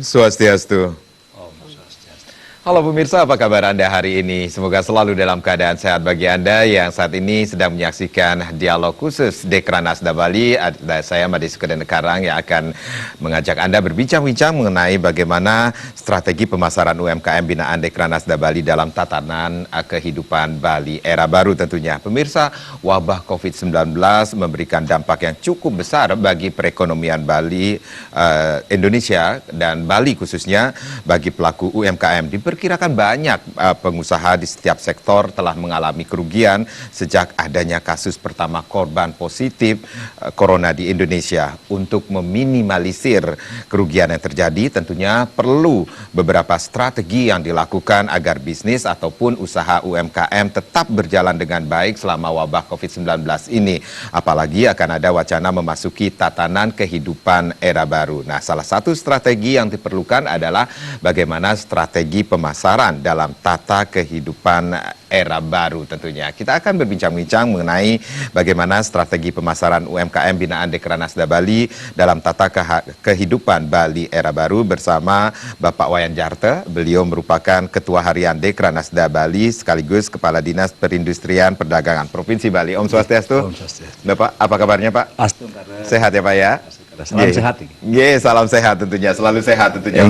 Swastiastu. Halo pemirsa, apa kabar Anda hari ini? Semoga selalu dalam keadaan sehat bagi Anda yang saat ini sedang menyaksikan dialog khusus Dekranasda Bali. Ada saya Made Sukadana Karang yang akan mengajak Anda berbincang-bincang mengenai bagaimana strategi pemasaran UMKM binaan Dekranasda Bali dalam tatanan kehidupan Bali era baru tentunya. Pemirsa, wabah COVID-19 memberikan dampak yang cukup besar bagi perekonomian Bali, Indonesia dan Bali khususnya bagi pelaku UMKM. Diperkirakan banyak pengusaha di setiap sektor telah mengalami kerugian sejak adanya kasus pertama korban positif corona di Indonesia. Untuk meminimalisir kerugian yang terjadi, tentunya perlu beberapa strategi yang dilakukan agar bisnis ataupun usaha UMKM tetap berjalan dengan baik selama wabah COVID-19 ini. Apalagi akan ada wacana memasuki tatanan kehidupan era baru. Nah, salah satu strategi yang diperlukan adalah bagaimana strategi pemasaran dalam tata kehidupan era baru tentunya. Kita akan berbincang-bincang mengenai bagaimana strategi pemasaran UMKM binaan Dekranasda Bali dalam tata kehidupan Bali era baru bersama Bapak Wayan Jarte. Beliau merupakan Ketua Harian Dekranasda Bali sekaligus Kepala Dinas Perindustrian Perdagangan Provinsi Bali. Om Swastiastu. Om Swastiastu. Bapak, apa kabarnya Pak? Sehat ya Pak ya? Salam sehat. Salam sehat tentunya, selalu sehat tentunya.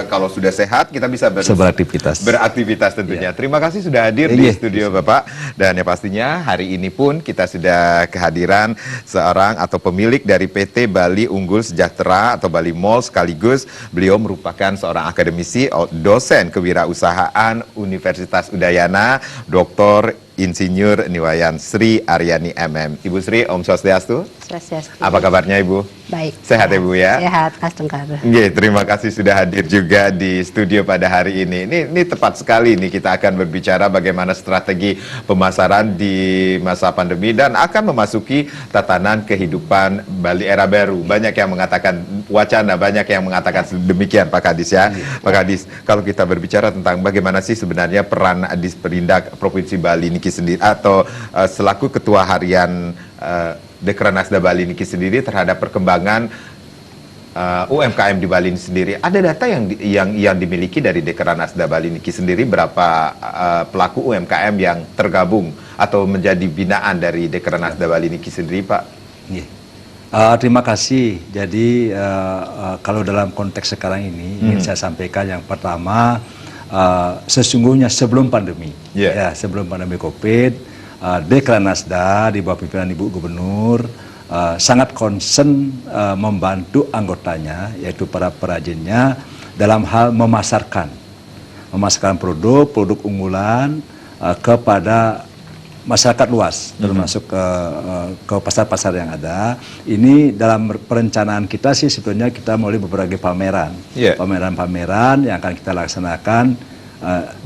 Kalau sudah sehat kita bisa beraktivitas tentunya. Terima kasih sudah hadir di studio Bapak. Dan yang pastinya hari ini pun kita sudah kehadiran seorang atau pemilik dari PT Bali Unggul Sejahtera atau Bali Mall, sekaligus beliau merupakan seorang akademisi, dosen kewirausahaan Universitas Udayana, Dr. Insinyur Niwayan Sri Aryani MM. Ibu Sri, Om Swastiastu. Swastiastu. Apa kabarnya Ibu? Baik. Sehat ya Bu ya? Sehat, Mas Tengkar. Terima kasih sudah hadir juga di studio pada hari ini. Ini tepat sekali nih, kita akan berbicara bagaimana strategi pemasaran di masa pandemi dan akan memasuki tatanan kehidupan Bali era baru. Banyak yang mengatakan wacana, banyak yang mengatakan demikian Pak Kadis ya. Pak Kadis, kalau kita berbicara tentang bagaimana sih sebenarnya peran Disperindak Provinsi Bali Niki sendiri atau selaku Ketua Harian Dekranasda Bali Niki sendiri terhadap perkembangan UMKM di Bali ini sendiri, ada data yang dimiliki dari Dekranasda Bali Niki sendiri berapa pelaku UMKM yang tergabung atau menjadi binaan dari Dekranasda Bali Niki sendiri, Pak? Terima kasih. Jadi kalau dalam konteks sekarang ini ingin saya sampaikan yang pertama, sesungguhnya sebelum pandemi, sebelum pandemi COVID, Dekranasda di bawah pimpinan Ibu Gubernur sangat concern membantu anggotanya, yaitu para perajinnya, dalam hal memasarkan produk unggulan kepada masyarakat luas, termasuk ke pasar-pasar yang ada. Ini dalam perencanaan kita sih sebetulnya kita mulai berbagai pameran, pameran-pameran yang akan kita laksanakan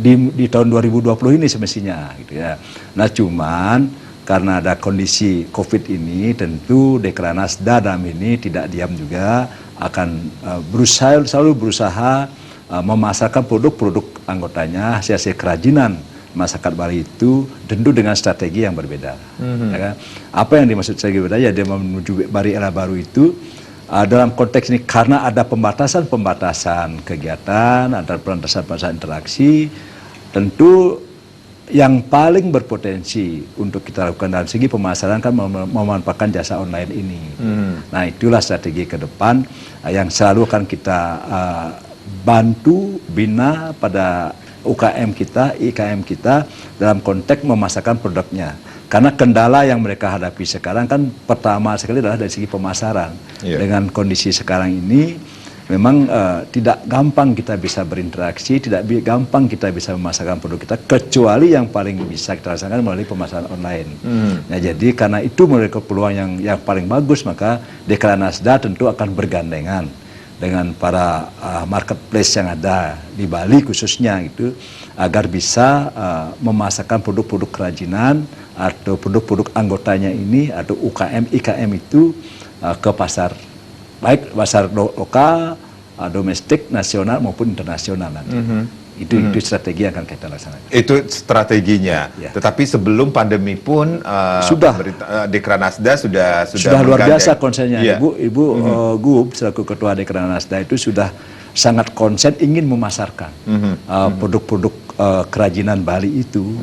di tahun 2020 ini semestinya gitu ya. Nah, cuman karena ada kondisi COVID ini, tentu Dekranasda dalam ini tidak diam juga, akan selalu berusaha memasarkan produk-produk anggotanya, hasil kerajinan masyarakat Bali itu tentu dengan strategi yang berbeda. Ya kan? Apa yang dimaksud strategi berbeda? Ya, dia menuju Bali era baru itu dalam konteks ini karena ada pembatasan kegiatan, ada pembatasan interaksi, tentu yang paling berpotensi untuk kita lakukan dalam segi pemasaran kan memanfaatkan jasa online ini. Nah, itulah strategi ke depan yang selalu akan kita bantu bina pada UKM kita, IKM kita dalam konteks memasarkan produknya. Karena kendala yang mereka hadapi sekarang kan pertama sekali adalah dari segi pemasaran. Dengan kondisi sekarang ini memang tidak gampang kita bisa berinteraksi, tidak gampang kita bisa memasarkan produk kita, kecuali yang paling bisa kita laksanakan melalui pemasaran online. Nah, jadi karena itu memiliki peluang yang paling bagus, maka Dekranasda tentu akan bergandengan dengan para marketplace yang ada di Bali khususnya gitu, agar bisa memasarkan produk-produk kerajinan atau produk-produk anggotanya ini atau UKM, IKM itu ke pasar, baik pasar lokal, domestik, nasional maupun internasional nanti. Itu strategi yang akan kita laksanakan. Itu strateginya. Tetapi sebelum pandemi pun sudah Dekranasda sudah luar biasa konsennya. Ibu Gub selaku Ketua Dekranasda itu sudah sangat konsen ingin memasarkan produk-produk kerajinan Bali itu,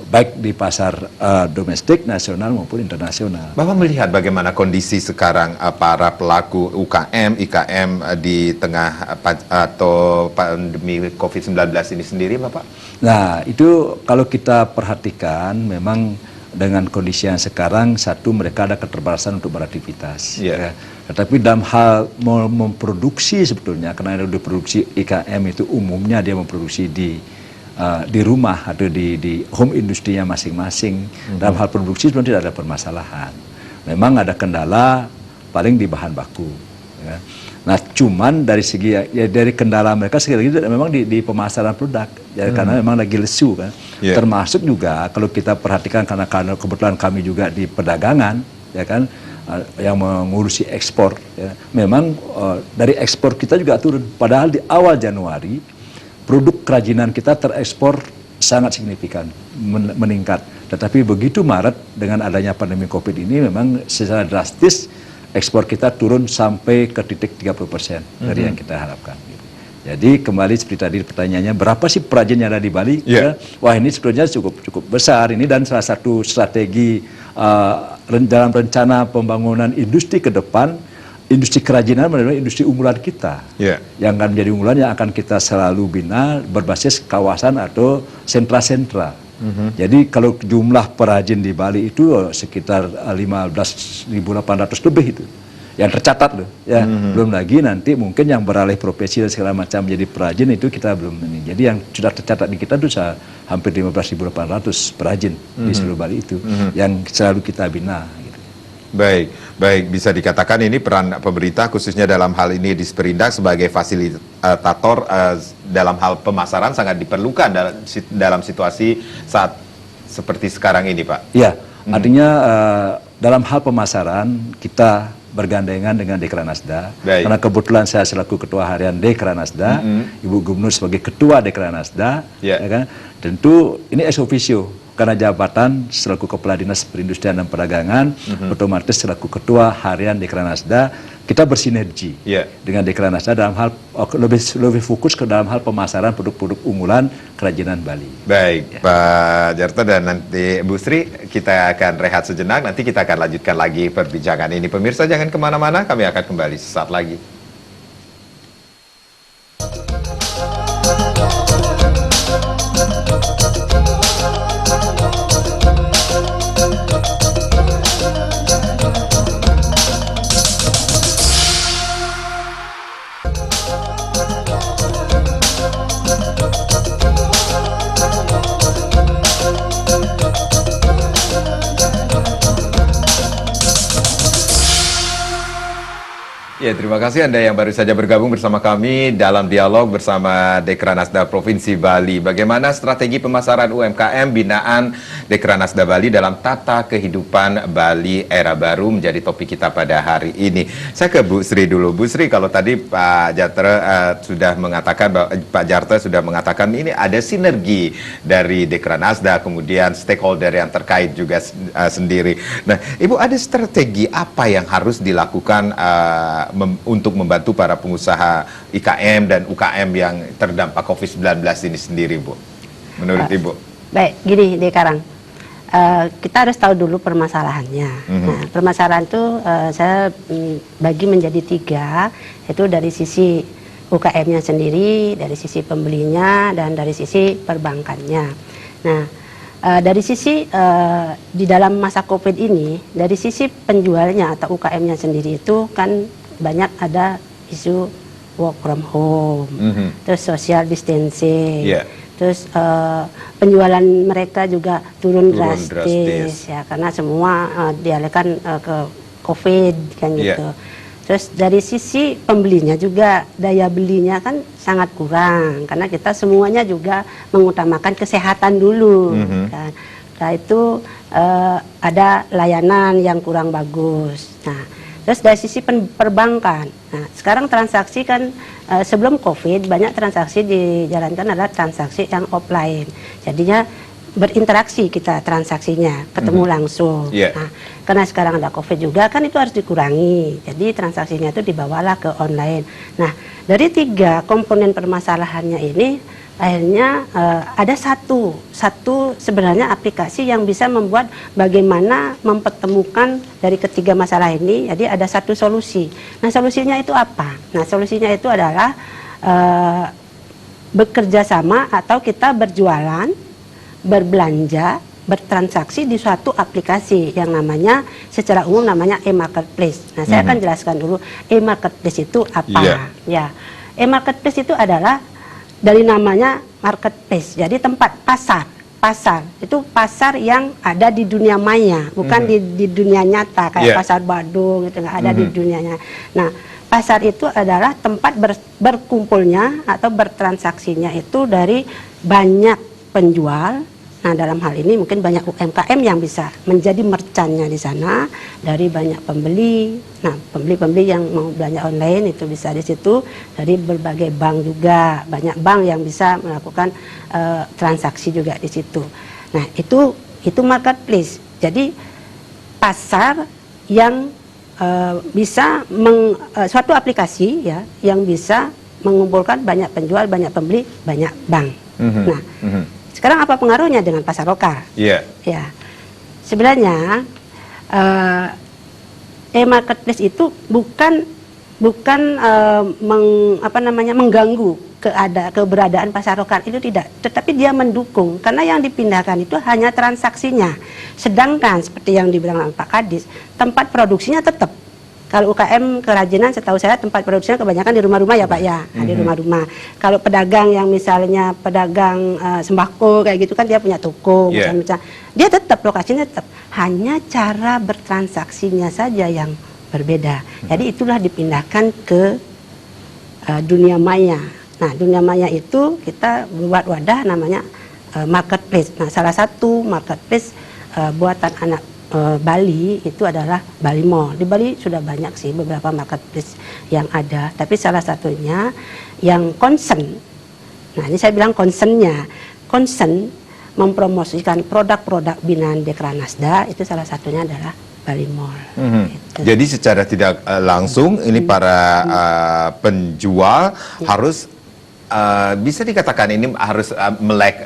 baik di pasar domestik, nasional maupun internasional. Bapak melihat bagaimana kondisi sekarang para pelaku UKM, IKM di tengah atau pandemi COVID-19 ini sendiri, Bapak? Nah, itu kalau kita perhatikan memang dengan kondisi yang sekarang, satu, mereka ada keterbatasan untuk beraktivitas. Yeah. Ya. Tetapi dalam hal memproduksi sebetulnya, karena ada produksi IKM itu umumnya dia memproduksi di rumah atau di home industrinya masing-masing. Dalam hal produksi sebenarnya tidak ada permasalahan. Memang ada kendala paling di bahan baku. Ya. Nah, cuman dari segi ya dari kendala mereka sekali lagi memang di pemasaran produk, ya, karena memang lagi lesu kan. Yeah. Termasuk juga kalau kita perhatikan karena kebetulan kami juga di perdagangan, ya kan, yang mengurusi ekspor, ya, memang dari ekspor kita juga turun. Padahal di awal Januari produk kerajinan kita terekspor sangat signifikan meningkat. Tetapi begitu Maret dengan adanya pandemi COVID ini memang secara drastis ekspor kita turun sampai ke titik 30% dari yang kita harapkan. Jadi kembali seperti tadi pertanyaannya, berapa sih perajin yang ada di Bali? Yeah. Ya, wah ini sebetulnya cukup besar ini, dan salah satu strategi dalam rencana pembangunan industri ke depan, industri kerajinan adalah industri unggulan kita. Yeah. Yang akan menjadi unggulan yang akan kita selalu bina berbasis kawasan atau sentra-sentra. Jadi kalau jumlah perajin di Bali itu sekitar 15.800 lebih itu yang tercatat loh, ya. Belum lagi nanti mungkin yang beralih profesi dan segala macam menjadi perajin itu kita belum ini. Jadi yang sudah tercatat di kita itu hampir 15.800 perajin di seluruh Bali itu yang selalu kita bina. Gitu. Baik, bisa dikatakan ini peran pemerintah khususnya dalam hal ini Disperindak sebagai fasilitator dalam hal pemasaran sangat diperlukan dalam situasi saat seperti sekarang ini, Pak. Ya, artinya dalam hal pemasaran kita bergandengan dengan Dekranasda. Baik. Karena kebetulan saya selaku Ketua Harian Dekranasda, Ibu Gubernur sebagai Ketua Dekranasda, Ya. ya kan? Tentu ini ex officio karena jabatan selaku Kepala Dinas Perindustrian dan Perdagangan, otomatis selaku Ketua Harian Dekranasda, kita bersinergi Ya. dengan Dekranasda dalam hal lebih fokus ke dalam hal pemasaran produk-produk unggulan kerajinan Bali. Baik, Pak Jarto dan nanti Bu Sri, kita akan rehat sejenak, nanti kita akan lanjutkan lagi perbincangan ini. Pemirsa jangan kemana-mana, kami akan kembali sesaat lagi. Ya, terima kasih Anda yang baru saja bergabung bersama kami dalam dialog bersama Dekranasda Provinsi Bali. Bagaimana strategi pemasaran UMKM binaan Dekranasda Bali dalam tata kehidupan Bali era baru menjadi topik kita pada hari ini. Saya ke Bu Sri dulu. Bu Sri, kalau tadi Pak Jarto sudah mengatakan, Pak Jarto sudah mengatakan ini ada sinergi dari Dekranasda, kemudian stakeholder yang terkait juga sendiri. Nah, Ibu, ada strategi apa yang harus dilakukan untuk membantu para pengusaha IKM dan UKM yang terdampak COVID-19 ini sendiri, Bu? Menurut Ibu? Baik, gini Dekarang, kita harus tahu dulu permasalahannya. Nah, permasalahan itu saya bagi menjadi 3, yaitu dari sisi UKM-nya sendiri, dari sisi pembelinya, dan dari sisi perbankannya. Nah, dari sisi di dalam masa COVID ini, dari sisi penjualnya atau UKM-nya sendiri itu kan banyak ada isu work from home, terus social distancing, terus penjualan mereka juga turun drastis ya, karena semua dialihkan ke COVID kan gitu. Terus dari sisi pembelinya juga daya belinya kan sangat kurang karena kita semuanya juga mengutamakan kesehatan dulu kan. Nah itu ada layanan yang kurang bagus. Nah terus dari sisi perbankan, nah sekarang transaksi kan sebelum COVID banyak transaksi dijalankan adalah transaksi yang offline. Jadinya berinteraksi kita transaksinya, ketemu langsung. Yeah. Nah, karena sekarang ada COVID juga kan itu harus dikurangi. Jadi transaksinya itu dibawalah ke online. Nah, dari 3 komponen permasalahannya ini akhirnya ada satu sebenarnya aplikasi yang bisa membuat bagaimana mempertemukan dari ketiga masalah ini. Jadi ada satu solusi. Nah, solusinya itu apa? Nah, solusinya itu adalah bekerja sama atau kita berjualan, berbelanja, bertransaksi di suatu aplikasi yang namanya secara umum namanya e-marketplace. Nah, saya akan jelaskan dulu e-marketplace itu apa. Yeah. Ya, e-marketplace itu adalah dari namanya marketplace. Jadi tempat pasar itu pasar yang ada di dunia maya, bukan di dunia nyata kayak pasar Badung itu nggak ada di dunianya. Nah, pasar itu adalah tempat berkumpulnya atau bertransaksinya itu dari banyak penjual. Nah, dalam hal ini mungkin banyak UMKM yang bisa menjadi merchantnya di sana, dari banyak pembeli. Nah, pembeli-pembeli yang mau belanja online itu bisa di situ, dari berbagai bank juga, banyak bank yang bisa melakukan transaksi juga di situ. Nah, itu marketplace. Jadi pasar yang bisa suatu aplikasi ya yang bisa mengumpulkan banyak penjual, banyak pembeli, banyak bank. Nah, sekarang apa pengaruhnya dengan pasar lokal? Iya. Ya, sebenarnya e-marketplace itu bukan mengganggu keberadaan pasar lokal, itu tidak, tetapi dia mendukung karena yang dipindahkan itu hanya transaksinya. Sedangkan seperti yang dibilang Pak Kadis, tempat produksinya tetap. Kalau UKM kerajinan setahu saya tempat produksinya kebanyakan di rumah-rumah ya Pak ya, di rumah-rumah. Kalau pedagang yang misalnya pedagang sembako kayak gitu kan dia punya toko, macam-macam. Dia tetap lokasinya tetap, hanya cara bertransaksinya saja yang berbeda. Jadi itulah dipindahkan ke dunia maya. Nah, dunia maya itu kita buat wadah namanya marketplace. Nah, salah satu marketplace buatan anak Bali itu adalah Bali Mall. Di Bali sudah banyak sih beberapa marketplace yang ada, tapi salah satunya yang concern. Nah, ini saya bilang concern mempromosikan produk-produk binaan Dekranasda, itu salah satunya adalah Bali Mall. Gitu. Jadi secara tidak langsung ini para penjual harus bisa dikatakan ini harus melek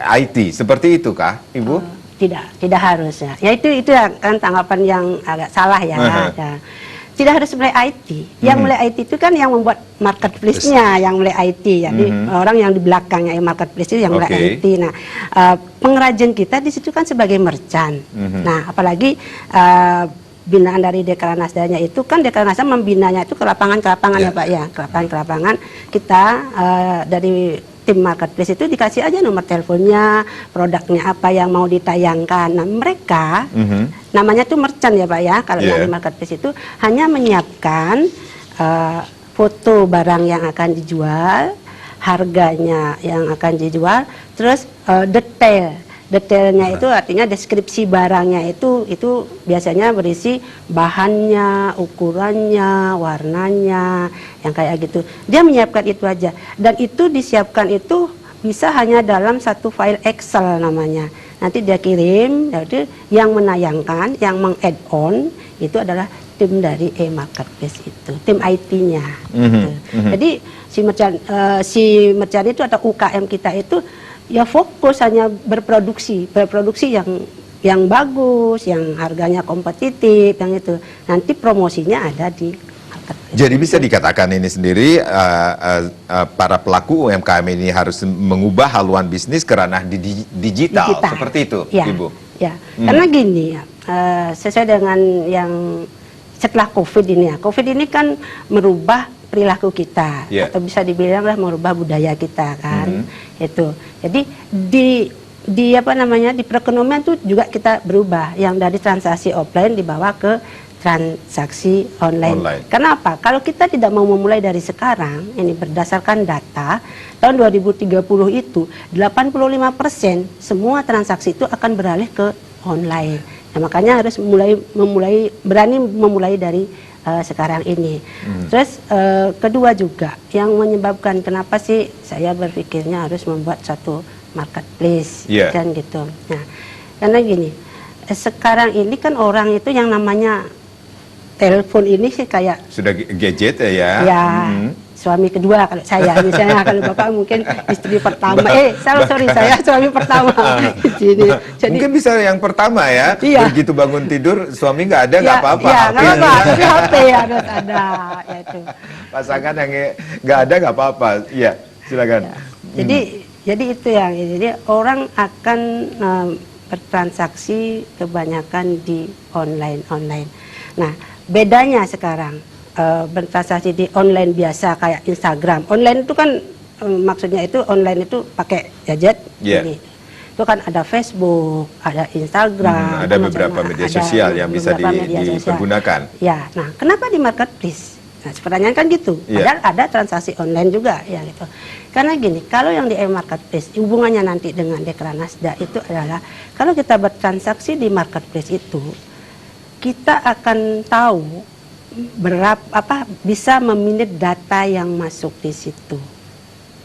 IT. Seperti itu kah, Ibu? Tidak harus ya. Ya itu kan tanggapan yang agak salah ya. Ya. Tidak harus mulai IT. Yang mulai IT itu kan yang membuat marketplace-nya, yang mulai IT. Jadi orang yang di belakangnya marketplace itu yang mulai IT. Nah, pengrajin kita di situ kan sebagai merchant. Nah, apalagi binaan dari Dekranasdanya itu kan Dekranasda membinanya itu ke lapangan-lapangan ya Pak ya. Ke lapangan kita dari tim marketplace itu dikasih aja nomor teleponnya, produknya apa yang mau ditayangkan. Nah, mereka namanya tuh merchant ya Pak ya. Kalau yang di marketplace itu hanya menyiapkan foto barang yang akan dijual, harganya yang akan dijual, terus detailnya itu artinya deskripsi barangnya itu biasanya berisi bahannya, ukurannya, warnanya, yang kayak gitu. Dia menyiapkan itu aja, dan itu disiapkan itu bisa hanya dalam satu file Excel namanya. Nanti dia kirim, jadi yang menayangkan, yang meng-add on itu adalah tim dari e-marketplace itu, tim IT-nya. Gitu. Jadi si merchant itu atau UKM kita itu ya fokus hanya berproduksi yang bagus, yang harganya kompetitif, yang itu. Nanti promosinya ada di marketplace. Jadi bisa dikatakan ini sendiri para pelaku UMKM ini harus mengubah haluan bisnis ke ranah digital. Seperti itu, ya, Ibu. Ya, karena gini ya, sesuai dengan yang setelah COVID ini ya. COVID ini kan merubah perilaku kita, atau bisa dibilanglah merubah budaya kita kan. Itu. Jadi di perekonomian itu juga kita berubah, yang dari transaksi offline dibawa ke transaksi online. Kenapa? Kalau kita tidak mau memulai dari sekarang, ini berdasarkan data tahun 2030 itu 85% semua transaksi itu akan beralih ke online. Nah, makanya harus berani memulai dari sekarang ini. Terus kedua juga yang menyebabkan kenapa sih saya berpikirnya harus membuat satu marketplace, Yeah. kan gitu. Nah, karena gini, sekarang ini kan orang itu yang namanya telepon ini sih kayak Sudah gadget ya. ya suami kedua kalau saya, misalnya kalau bapak mungkin istri pertama, sorry saya suami pertama. Jadi Mungkin bisa yang pertama ya. Iya. Begitu bangun tidur suami nggak ada nggak apa-apa. Ya, HP nggak apa-apa, ada. tapi HP harus ada, ya itu. Pasangan yang nggak ada nggak apa-apa. Iya, silakan. Jadi itu yang, jadi orang akan bertransaksi kebanyakan di online. Nah, bedanya sekarang bertransaksi di online biasa kayak Instagram. Online itu kan maksudnya itu online itu pakai gadget. Yeah. Jadi, itu kan ada Facebook, ada Instagram, ada beberapa media sosial yang bisa dipergunakan. Ya, nah kenapa di marketplace? Nah, pertanyaan kan gitu. Yeah. Padahal ada transaksi online juga ya gitu. Karena gini, kalau yang di marketplace hubungannya nanti dengan Dekranasda itu adalah kalau kita bertransaksi di marketplace itu kita akan tahu bisa meminit data yang masuk di situ.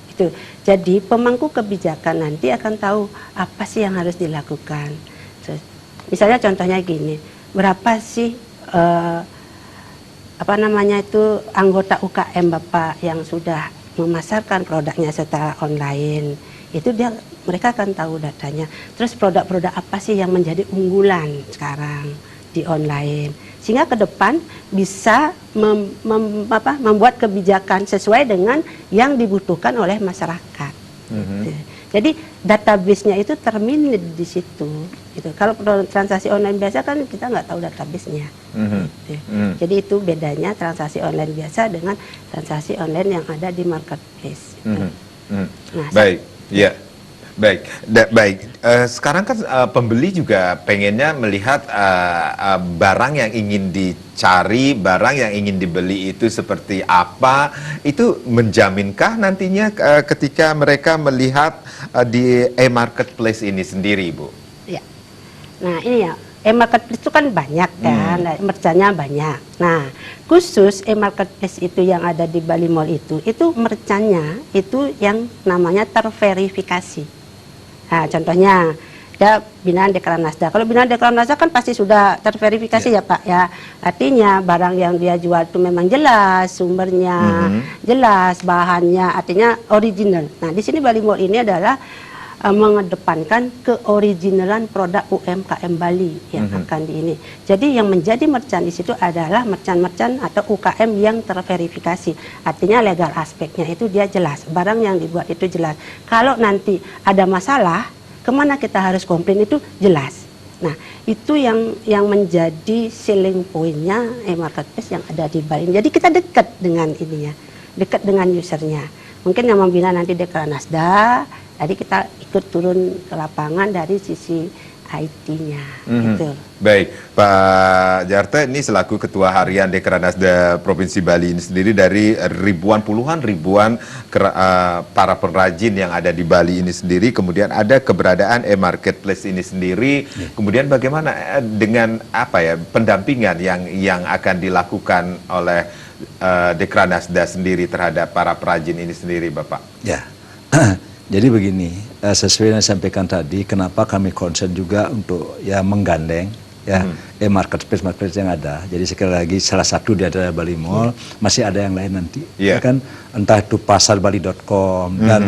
Itu. Jadi pemangku kebijakan nanti akan tahu apa sih yang harus dilakukan. Misalnya contohnya gini, berapa sih anggota UKM Bapak yang sudah memasarkan produknya secara online. Itu mereka akan tahu datanya. Terus produk-produk apa sih yang menjadi unggulan sekarang di online. Sehingga ke depan bisa membuat kebijakan sesuai dengan yang dibutuhkan oleh masyarakat. Jadi database-nya itu terminit di situ. Gitu. Kalau transaksi online biasa kan kita nggak tahu database-nya. Jadi itu bedanya transaksi online biasa dengan transaksi online yang ada di marketplace. Nah, baik, ya. Baik. Sekarang kan pembeli juga pengennya melihat barang yang ingin dicari, barang yang ingin dibeli itu seperti apa. Itu menjaminkah nantinya ketika mereka melihat di e-marketplace ini sendiri, Bu? Ya. Nah ini ya, e-marketplace itu kan banyak kan, merchantnya banyak. Nah khusus e-marketplace itu yang ada di Bali Mall itu merchantnya itu yang namanya terverifikasi. Nah, contohnya ada binaan Dekranasda. Kalau binaan Dekranasda kan pasti sudah terverifikasi ya Pak ya. Artinya barang yang dia jual itu memang jelas, sumbernya jelas, bahannya artinya original. Nah, di sini Bali Mall ini adalah mengedepankan keoriginalan produk UMKM Bali yang akan di ini. Jadi yang menjadi merchant di situ adalah merchant-merchant atau UKM yang terverifikasi. Artinya legal aspeknya itu dia jelas, barang yang dibuat itu jelas. Kalau nanti ada masalah, kemana kita harus komplain itu jelas. Nah, itu yang menjadi selling point-nya e-marketplace yang ada di Bali. Jadi kita dekat dengan ininya, dekat dengan usernya. Mungkin yang membina nanti Dekranasda, jadi kita ikut turun ke lapangan dari sisi IT-nya. Gitu. Baik, Pak Jarta ini selaku Ketua Harian Dekranasda Provinsi Bali ini sendiri dari puluhan ribuan para pengrajin yang ada di Bali ini sendiri, kemudian ada keberadaan e-marketplace ini sendiri, kemudian bagaimana dengan pendampingan yang akan dilakukan oleh Dekranasda sendiri terhadap para perajin ini sendiri, Bapak? Ya. Jadi begini, sesuai yang disampaikan tadi, kenapa kami concern juga untuk menggandeng e-marketplace yang ada. Jadi sekali lagi salah satu di antara Bali Mall, masih ada yang lain nanti. Ya kan, entah itu pasarbali.com dan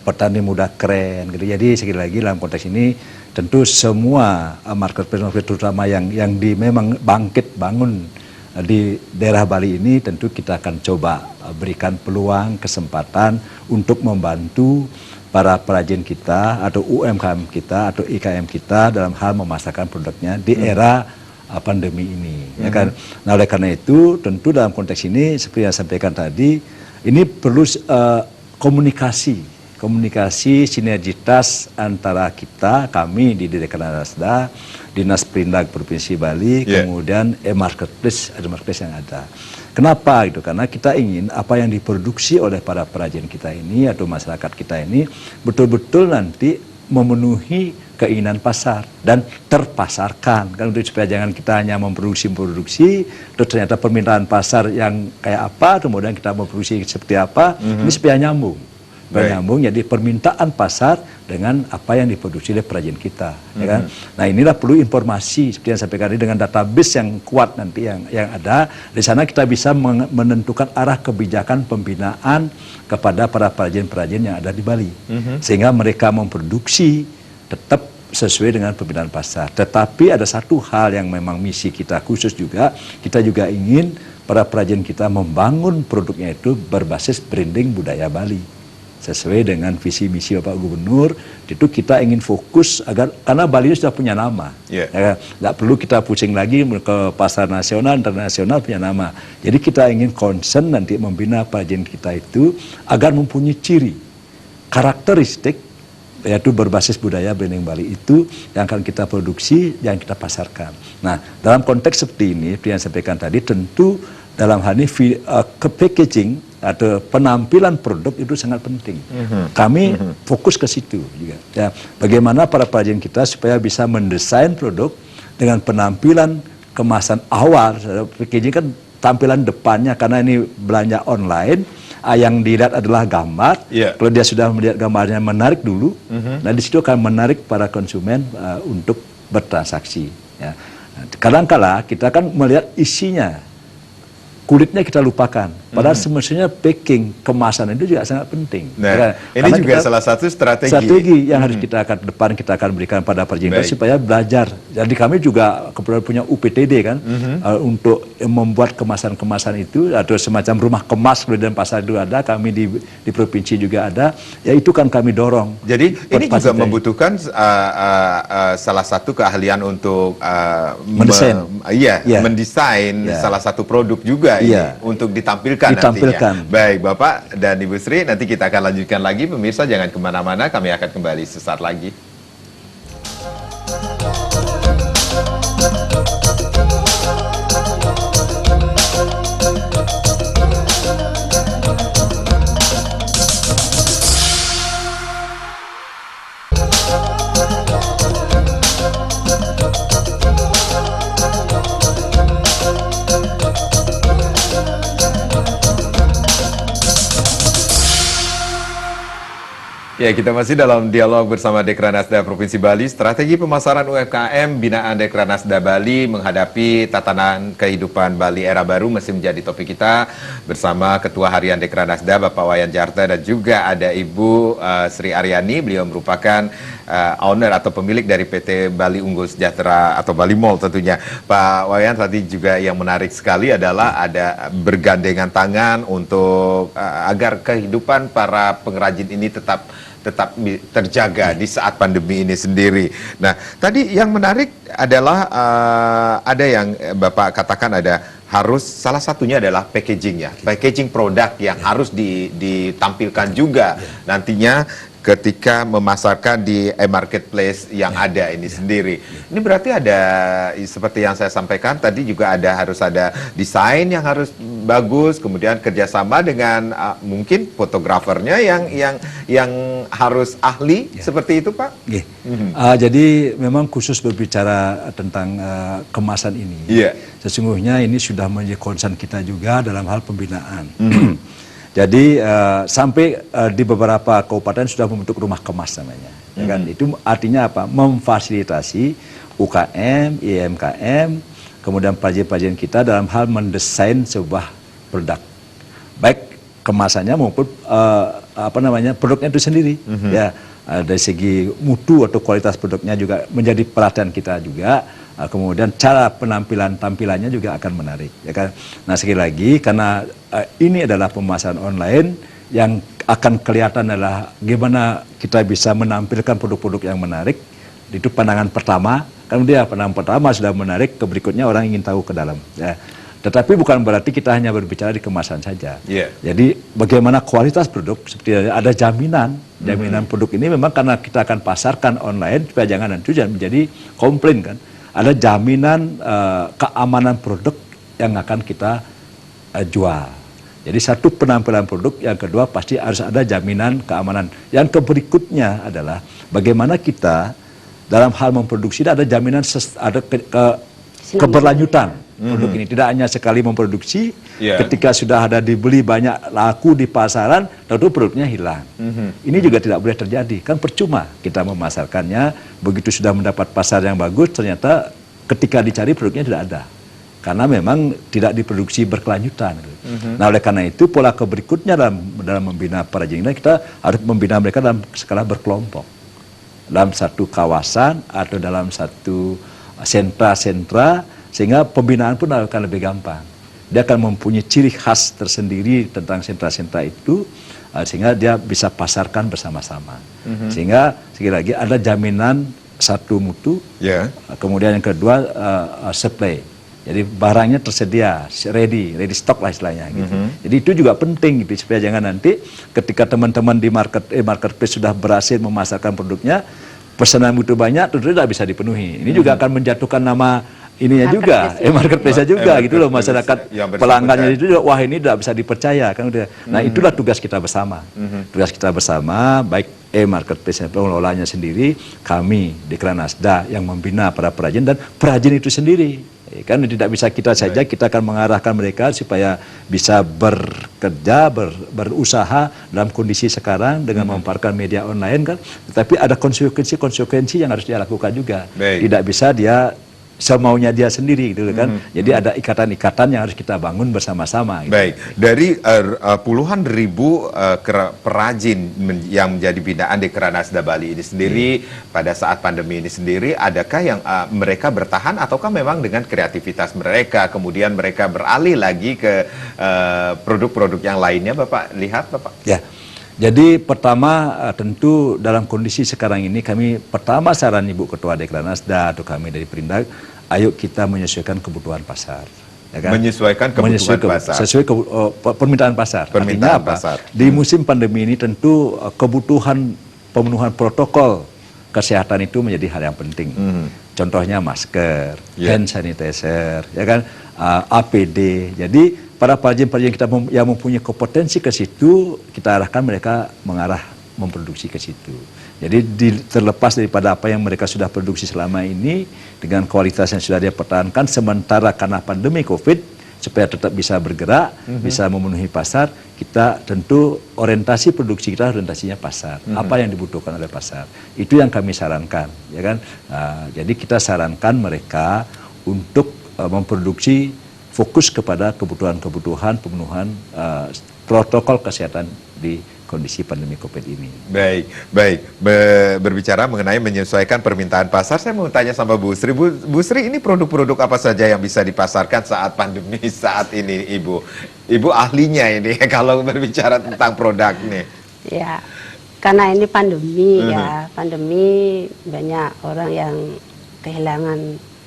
petani muda keren gitu. Jadi sekali lagi dalam konteks ini tentu semua marketplace terutama yang memang bangun di daerah Bali ini tentu kita akan coba berikan peluang, kesempatan untuk membantu para perajin kita atau UMKM kita atau IKM kita dalam hal memasarkan produknya di era pandemi ini. Ya kan? Nah oleh karena itu tentu dalam konteks ini seperti yang saya sampaikan tadi, ini perlu komunikasi sinergitas antara kami di Dekranasda, Dinas Perindak Provinsi Bali, kemudian e-marketplace yang ada. Kenapa gitu? Karena kita ingin apa yang diproduksi oleh para perajin kita ini atau masyarakat kita ini betul-betul nanti memenuhi keinginan pasar dan terpasarkan. Kan untuk supaya jangan kita hanya memproduksi, terus ternyata permintaan pasar yang kayak apa, kemudian kita memproduksi seperti apa, ini supaya nyambung. bernyambung. Jadi permintaan pasar dengan apa yang diproduksi oleh perajin kita, ya kan? Nah, inilah perlu informasi seperti yang saya sampaikan tadi, dengan database yang kuat nanti yang ada. Di sana kita bisa menentukan arah kebijakan pembinaan kepada para perajin-perajin yang ada di Bali, sehingga mereka memproduksi tetap sesuai dengan pembinaan pasar. Tetapi ada satu hal yang memang misi kita khusus juga, kita juga ingin para perajin kita membangun produknya itu berbasis branding budaya Bali. Sesuai dengan visi misi Bapak Gubernur, itu kita ingin fokus agar, karena Bali ini sudah punya nama. Ya, nggak perlu kita pusing lagi ke pasar nasional, internasional punya nama. Jadi kita ingin concern nanti membina perajin kita itu agar mempunyai ciri, karakteristik, yaitu berbasis budaya branding Bali itu yang akan kita produksi, yang kita pasarkan. Nah, dalam konteks seperti ini, seperti yang saya sampaikan tadi, tentu dalam hal ini ke packaging atau penampilan produk itu sangat penting. Kami fokus ke situ juga. Ya, bagaimana para perajin kita supaya bisa mendesain produk dengan penampilan kemasan awal. Packaging kan tampilan depannya, karena ini belanja online, yang dilihat adalah gambar. Kalau dia sudah melihat gambarnya menarik dulu, nah di situ akan menarik para konsumen untuk bertransaksi. Ya. Kadang-kala kita kan melihat isinya, kulitnya kita lupakan. Padahal semestinya packing, kemasan itu juga sangat penting. Nah, ini juga salah satu strategi yang harus kita akan depan kita akan berikan pada perajin supaya belajar. Jadi kami juga kebetulan punya UPTD kan, untuk membuat kemasan-kemasan itu, atau semacam rumah kemas di pasar itu ada, kami di provinsi juga ada. Ya itu kan kami dorong. Jadi ini juga membutuhkan salah satu keahlian untuk mendesain. Mendesain salah satu produk juga ini untuk ditampilkan nantinya. Baik Bapak dan Ibu Sri, nanti kita akan lanjutkan lagi. Pemirsa jangan kemana-mana, kami akan kembali sesaat lagi. Ya, kita masih dalam dialog bersama Dekranasda Provinsi Bali. Strategi pemasaran UMKM binaan Dekranasda Bali menghadapi tatanan kehidupan Bali era baru masih menjadi topik kita bersama Ketua Harian Dekranasda Bapak Wayan Jarta, dan juga ada Ibu Sri Aryani. Beliau merupakan owner atau pemilik dari PT Bali Unggul Sejahtera atau Bali Mall tentunya. Pak Wayan, tadi juga yang menarik sekali adalah ada bergandengan tangan untuk agar kehidupan para pengrajin ini tetap terjaga di saat pandemi ini sendiri. Nah, tadi yang menarik adalah ada yang Bapak katakan ada harus, salah satunya adalah packaging ya, packaging produk yang harus ditampilkan juga nantinya ketika memasarkan di marketplace yang ada ini sendiri. Ini berarti ada, seperti yang saya sampaikan tadi juga harus ada desain yang harus bagus, kemudian kerjasama dengan mungkin fotografernya yang harus ahli, seperti itu Pak? Jadi memang khusus berbicara tentang kemasan ini, sesungguhnya ini sudah menjadi concern kita juga dalam hal pembinaan. Jadi sampai di beberapa kabupaten sudah membentuk rumah kemas namanya. Ya kan? Itu artinya apa? Memfasilitasi UKM, IMKM, kemudian perajin-perajin kita dalam hal mendesain sebuah produk, baik kemasannya maupun produknya itu sendiri. Ya, dari segi mutu atau kualitas produknya juga menjadi perhatian kita juga. Kemudian cara tampilannya juga akan menarik, ya kan? Nah, sekali lagi karena ini adalah pemasaran online, yang akan kelihatan adalah gimana kita bisa menampilkan produk-produk yang menarik. Itu pandangan pertama, kan dia pandangan pertama sudah menarik, ke berikutnya orang ingin tahu ke dalam. Ya. Tetapi bukan berarti kita hanya berbicara di kemasan saja. Jadi bagaimana kualitas produk, seperti ada jaminan produk ini memang karena kita akan pasarkan online supaya jangan menjadi komplain kan. Ada jaminan keamanan produk yang akan kita jual. Jadi satu penampilan produk, yang kedua pasti harus ada jaminan keamanan. Yang berikutnya adalah bagaimana kita dalam hal memproduksi ada jaminan keberlanjutan. produk ini. Tidak hanya sekali memproduksi, Yeah. ketika sudah ada dibeli banyak laku di pasaran, tentu produknya hilang. Ini juga tidak boleh terjadi. Kan percuma kita memasarkannya, begitu sudah mendapat pasar yang bagus, ternyata ketika dicari produknya tidak ada. Karena memang tidak diproduksi berkelanjutan. Nah, oleh karena itu pola berikutnya dalam membina perajin ini, kita harus membina mereka dalam skala berkelompok. Dalam satu kawasan atau dalam satu sentra-sentra, sehingga pembinaan pun akan lebih gampang. Dia akan mempunyai ciri khas tersendiri tentang sentra-sentra itu, sehingga dia bisa pasarkan bersama-sama. Sehingga sekali lagi ada jaminan satu mutu, Ya. kemudian yang kedua supply. Jadi barangnya tersedia, ready stock lah istilahnya gitu. Jadi itu juga penting gitu, supaya jangan nanti ketika teman-teman di marketplace sudah berhasil memasarkan produknya, pesanan begitu banyak tentu tidak bisa dipenuhi. Ini juga akan menjatuhkan nama ininya juga, marketplace-nya juga gitu loh, masyarakat yang bersangkutan. pelanggannya itu juga, wah ini tidak bisa dipercaya kan udah. Nah, itulah tugas kita bersama. Tugas kita bersama, baik marketplace pengelolanya sendiri, kami di Dekranasda yang membina para perajin dan perajin itu sendiri. Kan tidak bisa kita saja, kita akan mengarahkan mereka supaya bisa bekerja, berusaha dalam kondisi sekarang dengan memanfaatkan media online kan. Tetapi ada konsekuensi yang harus dia lakukan juga. Baik. Tidak bisa dia semaunya dia sendiri gitu kan. Jadi ada ikatan-ikatan yang harus kita bangun bersama-sama. Gitu. Baik, dari puluhan ribu perajin yang menjadi binaan Dekranasda Bali ini sendiri pada saat pandemi ini sendiri, adakah yang mereka bertahan ataukah memang dengan kreativitas mereka kemudian mereka beralih lagi ke produk-produk yang lainnya, Bapak lihat, Bapak? Ya. Jadi pertama tentu dalam kondisi sekarang ini kami pertama saran Ibu Ketua Dekranasda atau kami dari Perindak, ayo kita menyesuaikan kebutuhan pasar. Ya kan? Menyesuaikan kebutuhan pasar. Sesuai permintaan pasar. Permintaan Artinya apa? pasar. Di musim pandemi ini tentu kebutuhan pemenuhan protokol kesehatan itu menjadi hal yang penting. Contohnya masker, hand sanitizer, ya kan, APD. Jadi para perajin-perajin kita yang mempunyai kompetensi ke situ, kita arahkan mereka mengarah memproduksi ke situ. Jadi terlepas daripada apa yang mereka sudah produksi selama ini dengan kualitas yang sudah dia pertahankan, sementara karena pandemi COVID supaya tetap bisa bergerak, bisa memenuhi pasar, kita tentu orientasi produksi kita orientasinya pasar. Apa yang dibutuhkan oleh pasar, itu yang kami sarankan, ya kan? Jadi kita sarankan mereka untuk memproduksi fokus kepada kebutuhan-kebutuhan pemenuhan protokol kesehatan di kondisi pandemi COVID ini. Baik, baik. Berbicara mengenai menyesuaikan permintaan pasar, saya mau tanya sama Bu Sri. Bu Sri, ini produk-produk apa saja yang bisa dipasarkan saat pandemi saat ini, Ibu? Ibu ahlinya ini kalau berbicara tentang produk nih. Ya, karena ini pandemi ya, pandemi banyak orang yang kehilangan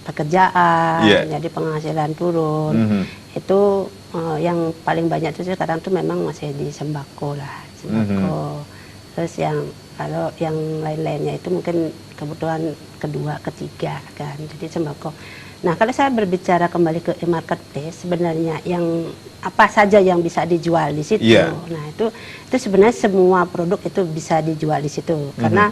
pekerjaan, jadi penghasilan turun. Itu yang paling banyak itu sekarang tuh memang masih di sembako lah, sembako. Terus yang kalau yang lain-lainnya itu mungkin kebutuhan kedua, ketiga kan, jadi sembako. Nah, kalau saya berbicara kembali ke e-marketplace, sebenarnya yang apa saja yang bisa dijual di situ. Nah, itu sebenarnya semua produk itu bisa dijual di situ. Karena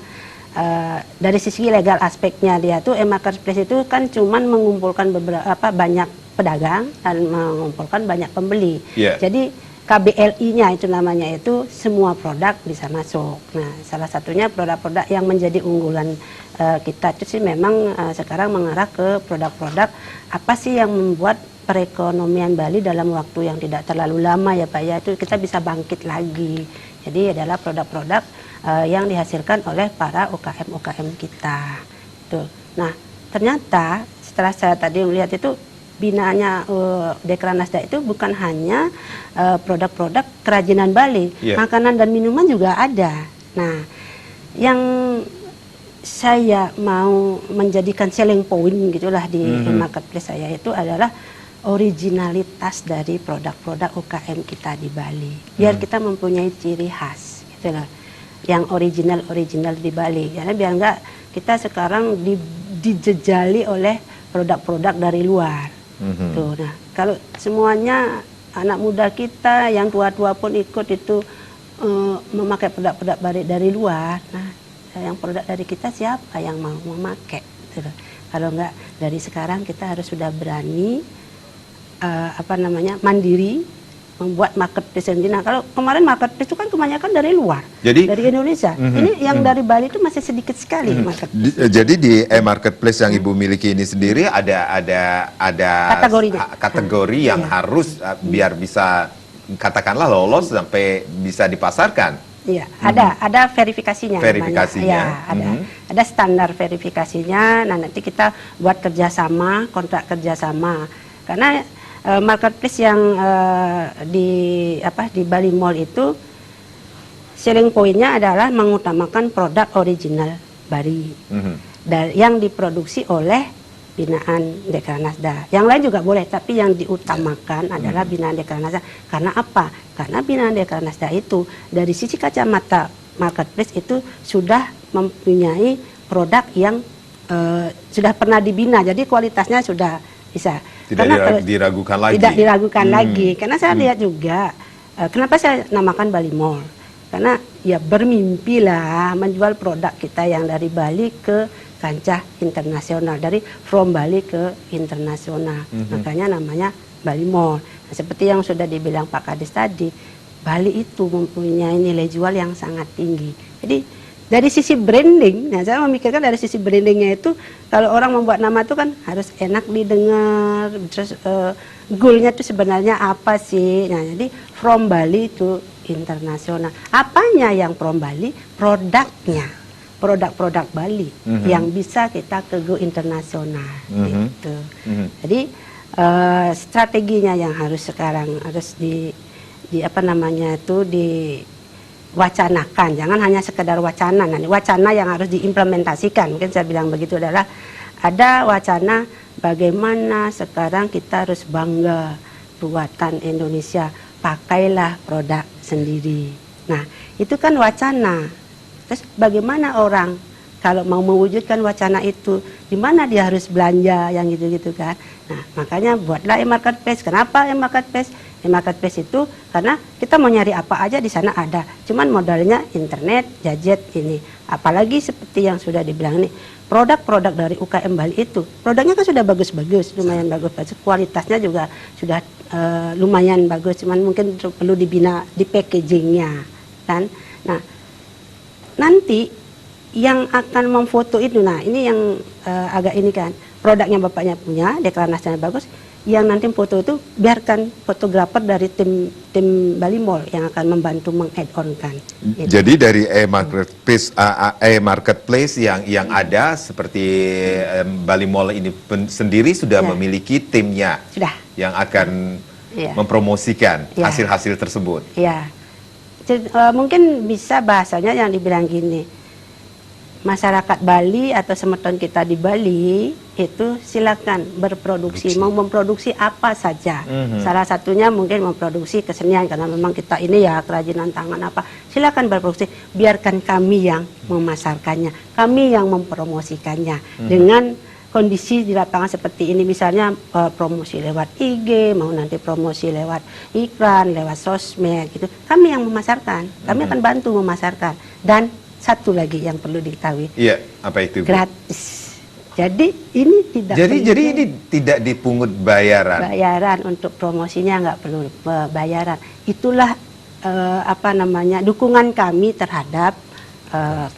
dari sisi legal aspeknya dia tuh e-marketplace itu kan cuman mengumpulkan banyak pedagang dan mengumpulkan banyak pembeli. Jadi KBLI-nya itu namanya itu semua produk bisa masuk. Nah, salah satunya produk-produk yang menjadi unggulan kita itu sih memang sekarang mengarah ke produk-produk apa sih yang membuat perekonomian Bali dalam waktu yang tidak terlalu lama ya Pak ya, itu kita bisa bangkit lagi. Jadi adalah produk-produk yang dihasilkan oleh para UKM-UKM kita. Tuh. Nah, ternyata setelah saya tadi melihat itu binaannya Dekranasda itu bukan hanya produk-produk kerajinan Bali, makanan dan minuman juga ada. Nah, yang saya mau menjadikan selling point gitulah di marketplace saya itu adalah originalitas dari produk-produk UKM kita di Bali. Biar kita mempunyai ciri khas gitu loh. Yang original di Bali. Karena biar enggak kita sekarang dijejali oleh produk-produk dari luar. Tuh, nah, kalau semuanya anak muda kita yang tua-tua pun ikut itu memakai produk-produk dari luar. Nah, yang produk dari kita siapa yang mau memakai? Gitu. Kalau enggak dari sekarang kita harus sudah berani mandiri, membuat marketplace sendiri. Nah, kalau kemarin marketplace itu kan kebanyakan dari luar, Jadi, dari Indonesia. Ini yang dari Bali itu masih sedikit sekali marketplace. Jadi di e-marketplace yang Ibu miliki ini sendiri ada Kategorinya. kategori yang harus biar bisa katakanlah lolos sampai bisa dipasarkan. Iya, ada verifikasinya. Verifikasinya. Namanya. Ya, ada standar verifikasinya. Nah, nanti kita buat kerjasama, kontrak kerjasama. Karena marketplace yang di Bali Mall itu selling point-nya adalah mengutamakan produk original Bali yang diproduksi oleh binaan Dekranasda. Yang lain juga boleh, tapi yang diutamakan adalah binaan Dekranasda. Karena apa? Karena binaan Dekranasda itu dari sisi kacamata marketplace itu sudah mempunyai produk yang sudah pernah dibina, jadi kualitasnya sudah bisa. Tidak diragukan lagi. Tidak diragukan lagi. Karena saya lihat juga, kenapa saya namakan Bali Mall? Karena ya bermimpi lah menjual produk kita yang dari Bali ke kancah internasional, dari from Bali ke internasional. Makanya namanya Bali Mall. Nah, seperti yang sudah dibilang Pak Kadis tadi, Bali itu mempunyai nilai jual yang sangat tinggi. Jadi dari sisi branding, nah saya memikirkan dari sisi brandingnya itu, kalau orang membuat nama itu kan harus enak didengar, terus goalnya itu sebenarnya apa sih? Nah, jadi from Bali to internasional. Apanya yang from Bali? Produknya, produk-produk Bali yang bisa kita ke go internasional. Gitu. Jadi strateginya yang harus sekarang harus wacanakan, jangan hanya sekedar wacana. Nah, wacana yang harus diimplementasikan, mungkin saya bilang begitu, adalah ada wacana bagaimana sekarang kita harus bangga buatan Indonesia, pakailah produk sendiri. Nah, itu kan wacana. Terus bagaimana orang kalau mau mewujudkan wacana itu, di mana dia harus belanja, yang gitu-gitu kan. Nah, makanya buatlah e-marketplace. Kenapa e-marketplace? E-marketplace itu karena kita mau nyari apa aja di sana ada. Cuman modalnya internet, gadget ini. Apalagi seperti yang sudah dibilang ini, produk-produk dari UKM Bali itu, produknya kan sudah bagus-bagus, lumayan bagus. Kualitasnya juga sudah lumayan bagus. Cuman mungkin perlu dibina di packagingnya, kan. Nah, nanti yang akan memfoto itu, nah ini yang agak ini kan, produknya bapaknya punya, deklarasinya bagus. Yang nanti foto itu biarkan fotografer dari tim Bali Mall yang akan membantu meng-add-on kan. Gitu. Jadi dari e-marketplace yang ada seperti Bali Mall ini sendiri sudah memiliki timnya. Sudah. Yang akan mempromosikan hasil-hasil tersebut. Ya. Mungkin bisa bahasanya yang dibilang gini. Masyarakat Bali atau semeton kita di Bali itu silakan berproduksi, mau memproduksi apa saja. Salah satunya mungkin memproduksi kesenian, karena memang kita ini ya kerajinan tangan apa. Silakan berproduksi, biarkan kami yang memasarkannya, kami yang mempromosikannya dengan kondisi di lapangan seperti ini, misalnya promosi lewat IG, mau nanti promosi lewat iklan, lewat sosmed gitu. Kami yang memasarkan, kami akan bantu memasarkan. Dan satu lagi yang perlu diketahui. Iya, apa itu, Bu? Gratis. Jadi ini tidak. Jadi ini tidak dipungut bayaran. Bayaran untuk promosinya nggak perlu bayaran. Itulah dukungan kami terhadap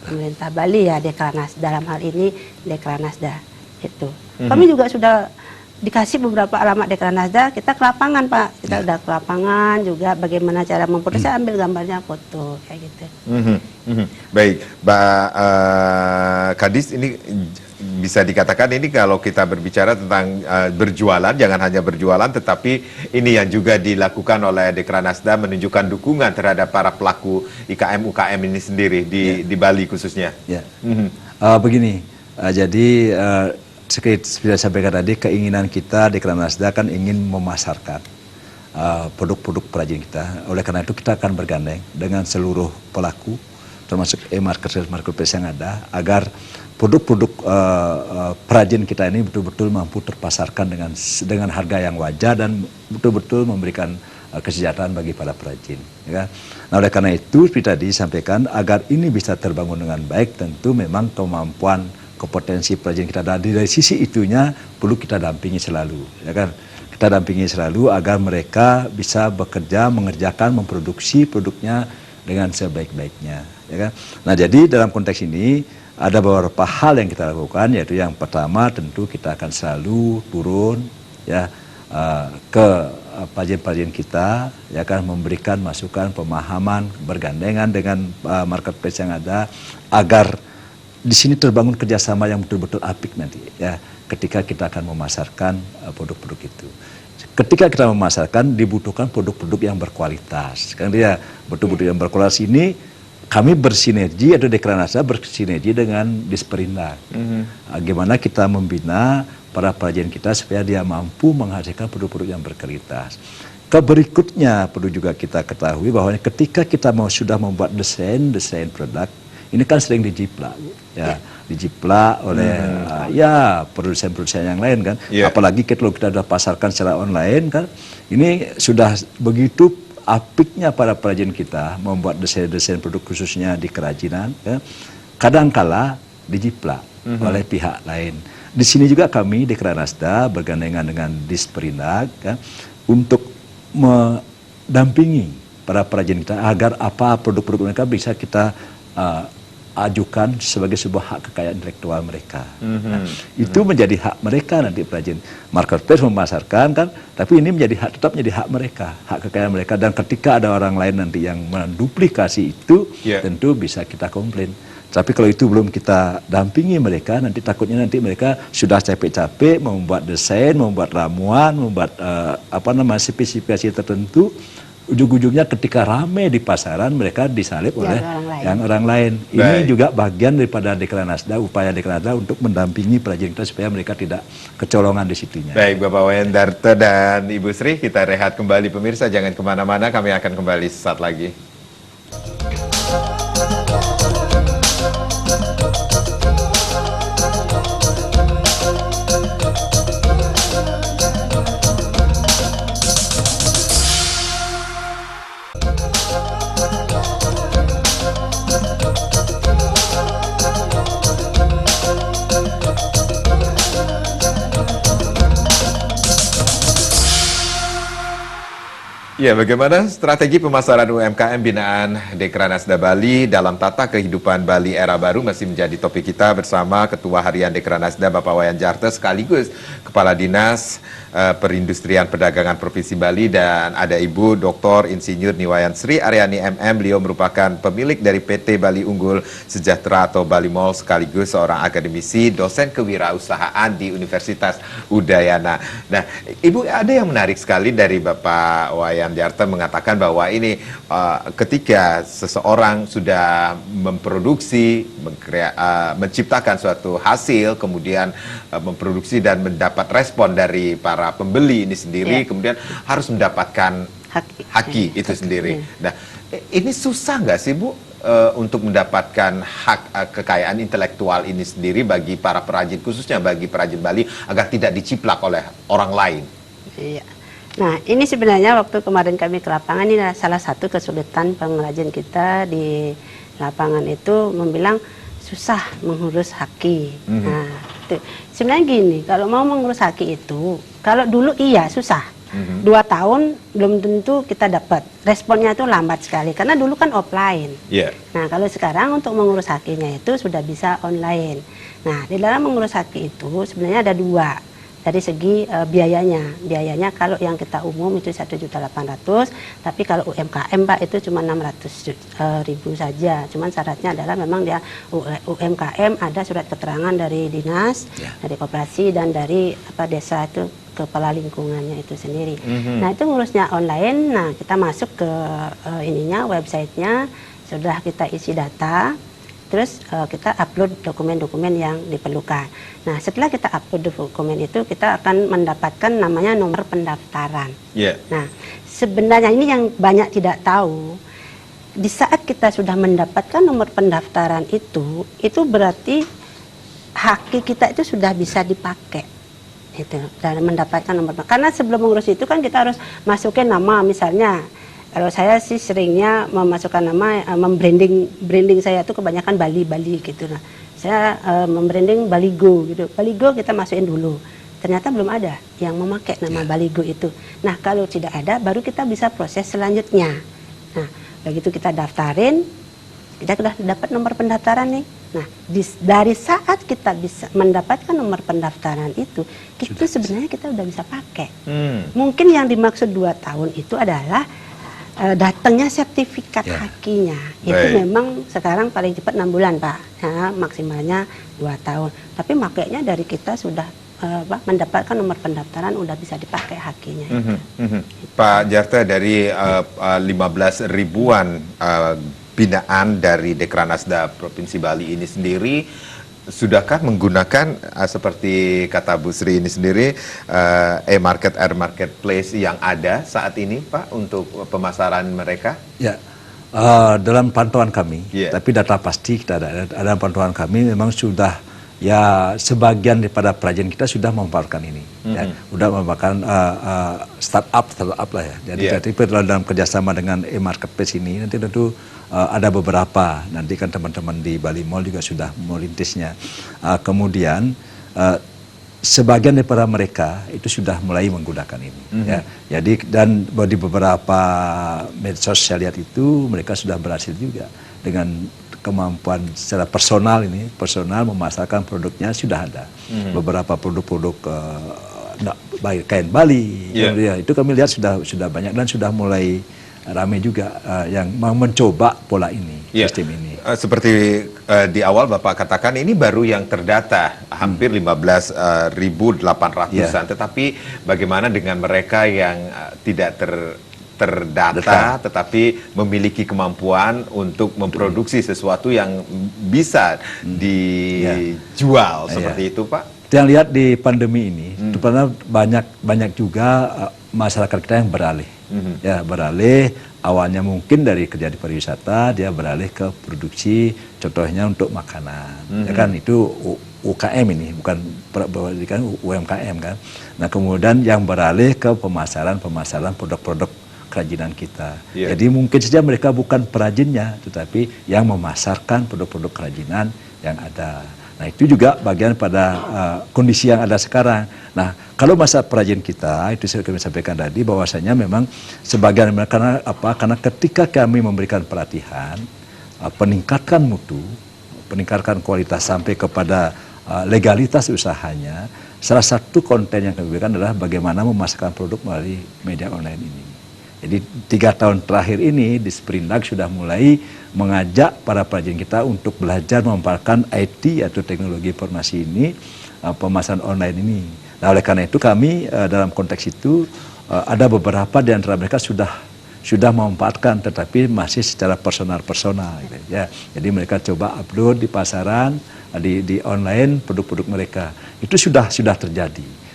pemerintah Bali ya, Dekranasda, dalam hal ini Dekranasda itu. Kami juga sudah dikasih beberapa alamat Dekranasda, kita ke lapangan Pak, kita udah ke lapangan juga bagaimana cara memfoto, saya ambil gambarnya foto kayak gitu. Baik, Mbak Kadis, ini bisa dikatakan ini kalau kita berbicara tentang berjualan, jangan hanya berjualan, tetapi ini yang juga dilakukan oleh Dekranasda menunjukkan dukungan terhadap para pelaku UKM ini sendiri di Bali khususnya. Ya. Begini, jadi seperti saya sampaikan tadi, keinginan kita Dekranasda kan ingin memasarkan produk-produk perajin kita. Oleh karena itu kita akan bergandeng dengan seluruh pelaku, termasuk marketplace yang ada, agar produk-produk perajin kita ini betul-betul mampu terpasarkan dengan harga yang wajar dan betul-betul memberikan kesejahteraan bagi para perajin. Ya. Nah, oleh karena itu seperti tadi disampaikan, agar ini bisa terbangun dengan baik, tentu memang kemampuan kompetensi perajin kita, dan dari sisi itunya perlu kita dampingi selalu, ya kan. kita dampingi selalu agar mereka bisa bekerja, mengerjakan, memproduksi produknya dengan sebaik-baiknya, ya kan? Nah, jadi dalam konteks ini ada beberapa hal yang kita lakukan, yaitu yang pertama tentu kita akan selalu turun ya ke pajen-pajen kita, ya kan, memberikan masukan, pemahaman, bergandengan dengan marketplace yang ada agar di sini terbangun kerjasama yang betul-betul apik nanti ya ketika kita akan memasarkan produk-produk itu. Ketika kita memasarkan dibutuhkan produk-produk yang berkualitas. Kan dia produk-produk yang berkualitas ini kami bersinergi atau Dekranasda bersinergi dengan Disperindak. Bagaimana kita membina para perajin kita supaya dia mampu menghasilkan produk-produk yang berkualitas. Berikutnya perlu juga kita ketahui bahwa ketika kita sudah membuat desain produk, ini kan sering dijiplak, ya, dijiplak oleh ya produsen-produsen yang lain kan. Apalagi kalau kita sudah pasarkan secara online kan, ini sudah begitu apiknya para perajin kita membuat desain-desain produk khususnya di kerajinan, ya, kadangkala dijiplak oleh pihak lain. Di sini juga kami Dekranasda bergandengan dengan Disperindak ya, untuk mendampingi para perajin kita agar apa produk-produk mereka bisa kita ajukan sebagai sebuah hak kekayaan intelektual mereka. Nah, itu menjadi hak mereka nanti perajin. Marketplace memasarkan kan, tapi ini tetap menjadi hak mereka, hak kekayaan mereka. Dan ketika ada orang lain nanti yang menduplikasi itu, tentu bisa kita komplain. Tapi kalau itu belum kita dampingi mereka, nanti takutnya nanti mereka sudah capek-capek membuat desain, membuat ramuan, membuat spesifikasi tertentu. Ujung-ujungnya ketika rame di pasaran mereka disalip oleh orang lain. Ini juga bagian daripada Dekranasda, upaya Dekranasda untuk mendampingi perajin kita supaya mereka tidak kecolongan di situnya. Baik, Bapak Wayan Darto dan Ibu Sri, kita rehat kembali pemirsa, jangan kemana-mana, kami akan kembali sesaat lagi. Ya, bagaimana strategi pemasaran UMKM binaan Dekranasda Bali dalam tata kehidupan Bali era baru masih menjadi topik kita bersama Ketua Harian Dekranasda Bapak Wayan Jarto sekaligus Kepala Dinas Perindustrian Perdagangan Provinsi Bali, dan ada Ibu Dr. Insinyur Niwayan Sri Aryani MM. Beliau merupakan pemilik dari PT Bali Unggul Sejahtera atau Bali Mall sekaligus seorang akademisi, dosen kewirausahaan di Universitas Udayana. Nah, Ibu, ada yang menarik sekali dari Bapak Wayan Jarto mengatakan bahwa ini ketika seseorang sudah memproduksi, menciptakan suatu hasil, kemudian memproduksi dan mendapat respon dari para pembeli ini sendiri, kemudian harus mendapatkan haki itu sendiri. Nah, ini susah nggak sih Bu untuk mendapatkan hak kekayaan intelektual ini sendiri bagi para perajin, khususnya bagi perajin Bali, agar tidak diciplak oleh orang lain? Iya. Nah, ini sebenarnya waktu kemarin kami ke lapangan, ini salah satu kesulitan pengrajin kita di lapangan itu membilang susah mengurus haki. Nah, itu. Sebenarnya gini, kalau mau mengurus haki itu, kalau dulu iya susah. 2 tahun belum tentu kita dapat. Responnya itu lambat sekali, karena dulu kan offline. Nah, kalau sekarang untuk mengurus hakinya itu sudah bisa online. Nah, di dalam mengurus haki itu sebenarnya ada 2. Dari segi biayanya kalau yang kita umum itu 1.800.000, tapi kalau UMKM Pak itu cuma 600.000 saja. Cuman syaratnya adalah memang dia UMKM ada surat keterangan dari dinas, dari koperasi, dan dari desa itu kepala lingkungannya itu sendiri. Nah, itu ngurusnya online. Nah, kita masuk ke websitenya, sudah kita isi data. Terus kita upload dokumen-dokumen yang diperlukan. Nah, setelah kita upload dokumen itu, kita akan mendapatkan namanya nomor pendaftaran. Nah, sebenarnya ini yang banyak tidak tahu. Di saat kita sudah mendapatkan nomor pendaftaran itu berarti haki kita itu sudah bisa dipakai. Itu, dan mendapatkan nomor. Karena sebelum mengurus itu kan kita harus masukin nama, misalnya. Kalau saya sih seringnya memasukkan nama, branding saya itu kebanyakan Bali gitu. Nah, saya membranding Baligo gitu. Baligo kita masukin dulu. ternyata belum ada yang memakai nama Baligo itu. Nah, kalau tidak ada, baru kita bisa proses selanjutnya. Nah, begitu kita daftarin, kita sudah dapat nomor pendaftaran nih. Nah, dari saat kita bisa mendapatkan nomor pendaftaran itu sebenarnya kita udah bisa pakai. Mungkin yang dimaksud 2 tahun itu adalah datangnya sertifikat hakinya. Itu memang sekarang paling cepat 6 bulan, Pak. Ya, maksimalnya 2 tahun. Tapi makanya dari kita sudah mendapatkan nomor pendaftaran udah bisa dipakai hakinya. Pak Jarta, dari 15 ribuan binaan dari Dekranasda Provinsi Bali ini sendiri, sudahkah menggunakan seperti kata Bu Sri ini sendiri e-market, marketplace yang ada saat ini, Pak, untuk pemasaran mereka? Ya, dalam pantauan kami, tapi data pasti kita ada dalam pantauan kami memang sudah, ya sebagian daripada perajin kita sudah memanfaatkan ini, ya, sudah memanfaatkan startup lah ya. Jadi dalam kerjasama dengan e-marketplace ini nanti tentu ada beberapa, nanti kan teman-teman di Bali Mall juga sudah melintisnya. Kemudian sebagian daripada mereka itu sudah mulai menggunakan ini, ya. Jadi dan di beberapa medsos saya lihat itu mereka sudah berhasil juga dengan kemampuan secara personal memasarkan produknya sudah ada. Beberapa produk-produk baik kain Bali, itu kami lihat sudah banyak dan sudah mulai ramai juga yang mau mencoba pola ini, sistem ini. Seperti di awal Bapak katakan ini baru yang terdata hampir 15.800-an, tetapi bagaimana dengan mereka yang tidak terdata tetapi memiliki kemampuan untuk memproduksi sesuatu yang bisa dijual seperti itu, Pak? Yang lihat di pandemi ini, banyak juga masyarakat kita yang beralih, beralih awalnya mungkin dari kerja di pariwisata dia beralih ke produksi, contohnya untuk makanan, ya kan itu UKM ini bukan UMKM kan. Nah kemudian yang beralih ke pemasaran produk-produk kerajinan kita. Jadi mungkin saja mereka bukan perajinnya, tetapi yang memasarkan produk-produk kerajinan yang ada. Nah itu juga bagian pada kondisi yang ada sekarang. Nah kalau masa perajin kita, itu saya kami sampaikan tadi bahwasanya memang sebagian karena ketika kami memberikan pelatihan, peningkatkan mutu, peningkatkan kualitas sampai kepada legalitas usahanya, salah satu konten yang kami berikan adalah bagaimana memasarkan produk melalui media online ini. Jadi 3 tahun terakhir ini di Sprindag sudah mulai mengajak para perajin kita untuk belajar memanfaatkan IT atau teknologi informasi ini, pemasaran online ini. Nah oleh karena itu kami dalam konteks itu ada beberapa di antara mereka sudah memanfaatkan, tetapi masih secara personal gitu, ya. Jadi mereka coba upload di pasaran, di online produk-produk mereka. Itu sudah terjadi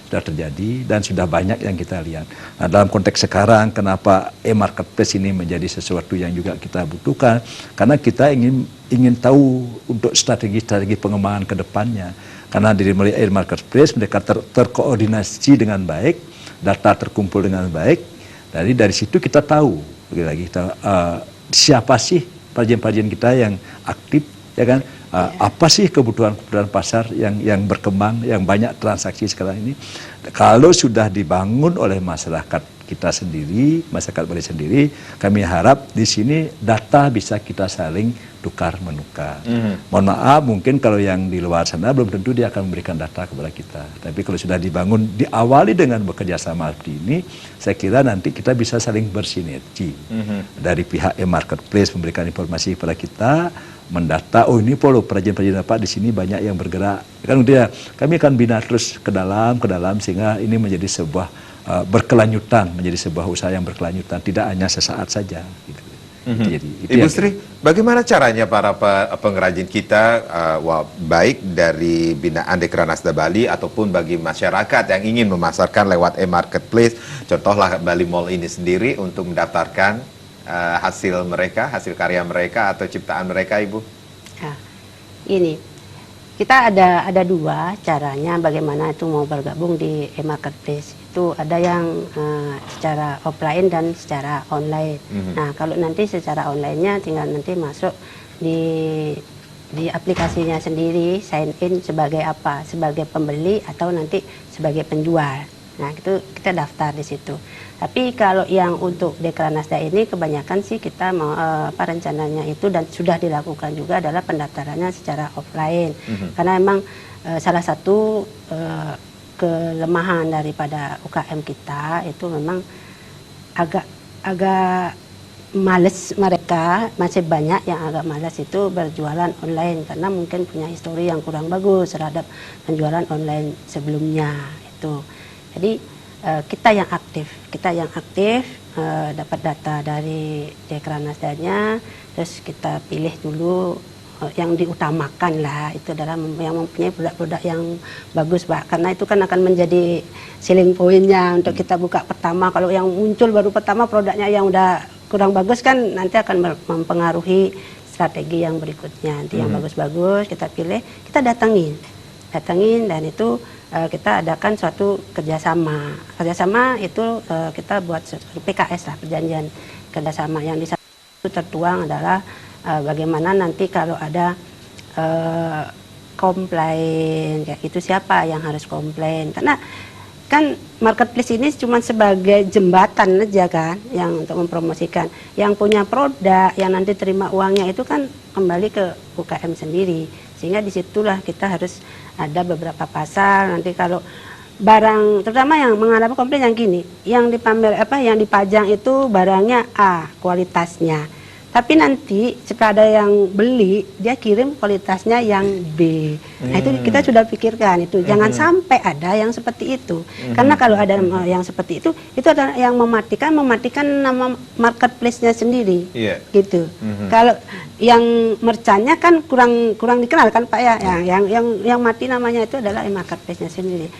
dan sudah banyak yang kita lihat. Nah, dalam konteks sekarang kenapa e-marketplace ini menjadi sesuatu yang juga kita butuhkan, karena kita ingin tahu untuk strategi pengembangan ke depannya. Karena melalui e-marketplace mereka terkoordinasi dengan baik, data terkumpul dengan baik. Dari situ kita tahu siapa sih perajin-perajin kita yang aktif, ya kan? Apa sih kebutuhan pasar yang berkembang, yang banyak transaksi sekarang ini. Kalau sudah dibangun oleh masyarakat kita sendiri, masyarakat Bali sendiri, kami harap di sini data bisa kita saling tukar-menukar. Mohon maaf, mungkin kalau yang di luar sana belum tentu dia akan memberikan data kepada kita. Tapi kalau sudah dibangun, diawali dengan bekerja sama seperti ini, saya kira nanti kita bisa saling bersinergi. Dari pihak e-marketplace memberikan informasi kepada kita, mendata, oh ini perajin-perajin apa di sini banyak yang bergerak. Kan dia, kami akan bina terus ke dalam sehingga ini menjadi sebuah berkelanjutan, menjadi sebuah usaha yang berkelanjutan, tidak hanya sesaat saja. Gitu. Jadi, Ibu Sri, bagaimana caranya para pengrajin kita, baik dari binaan Dekranasda Bali ataupun bagi masyarakat yang ingin memasarkan lewat e-marketplace, contohlah Bali Mall ini sendiri untuk mendaftarkan hasil karya mereka atau ciptaan mereka, Ibu? Nah, ini kita ada 2 caranya bagaimana itu mau bergabung di e-marketplace. Itu ada yang secara offline dan secara online. Nah kalau nanti secara online-nya tinggal nanti masuk di di aplikasinya sendiri sign in sebagai apa? Sebagai pembeli atau nanti sebagai penjual. Nah, itu kita daftar di situ. Tapi kalau yang untuk Dekranasda ini kebanyakan sih kita mau rencananya itu dan sudah dilakukan juga adalah pendaftarannya secara offline. Karena memang salah satu kelemahan daripada UKM kita itu memang agak males, mereka masih banyak yang agak malas itu berjualan online karena mungkin punya histori yang kurang bagus terhadap penjualan online sebelumnya itu. Jadi kita yang aktif dapat data dari Dekranasdanya, terus kita pilih dulu yang diutamakan lah, itu adalah yang mempunyai produk-produk yang bagus Pak, karena itu kan akan menjadi selling point-nya untuk kita buka pertama. Kalau yang muncul baru pertama produknya yang udah kurang bagus kan nanti akan mempengaruhi strategi yang berikutnya. Nanti yang bagus-bagus kita pilih, kita datangin dan itu kita adakan suatu kerjasama itu kita buat PKS lah, perjanjian kerjasama yang di situ tertuang adalah bagaimana nanti kalau ada komplain kayak itu siapa yang harus komplain, karena kan marketplace ini cuma sebagai jembatan aja kan yang untuk mempromosikan. Yang punya produk yang nanti terima uangnya itu kan kembali ke UKM sendiri, sehingga disitulah kita harus ada beberapa pasar. Nanti kalau barang terutama yang menghadapi komplain yang gini, yang dipamer yang dipajang itu barangnya A kualitasnya, tapi nanti jika ada yang beli dia kirim kualitasnya yang B. Nah itu kita sudah pikirkan itu jangan sampai ada yang seperti itu, karena kalau ada yang seperti itu adalah yang mematikan nama marketplace-nya sendiri, gitu. Kalau yang merchant-nya kan kurang dikenal kan Pak ya, yang mati namanya itu adalah marketplace-nya sendiri.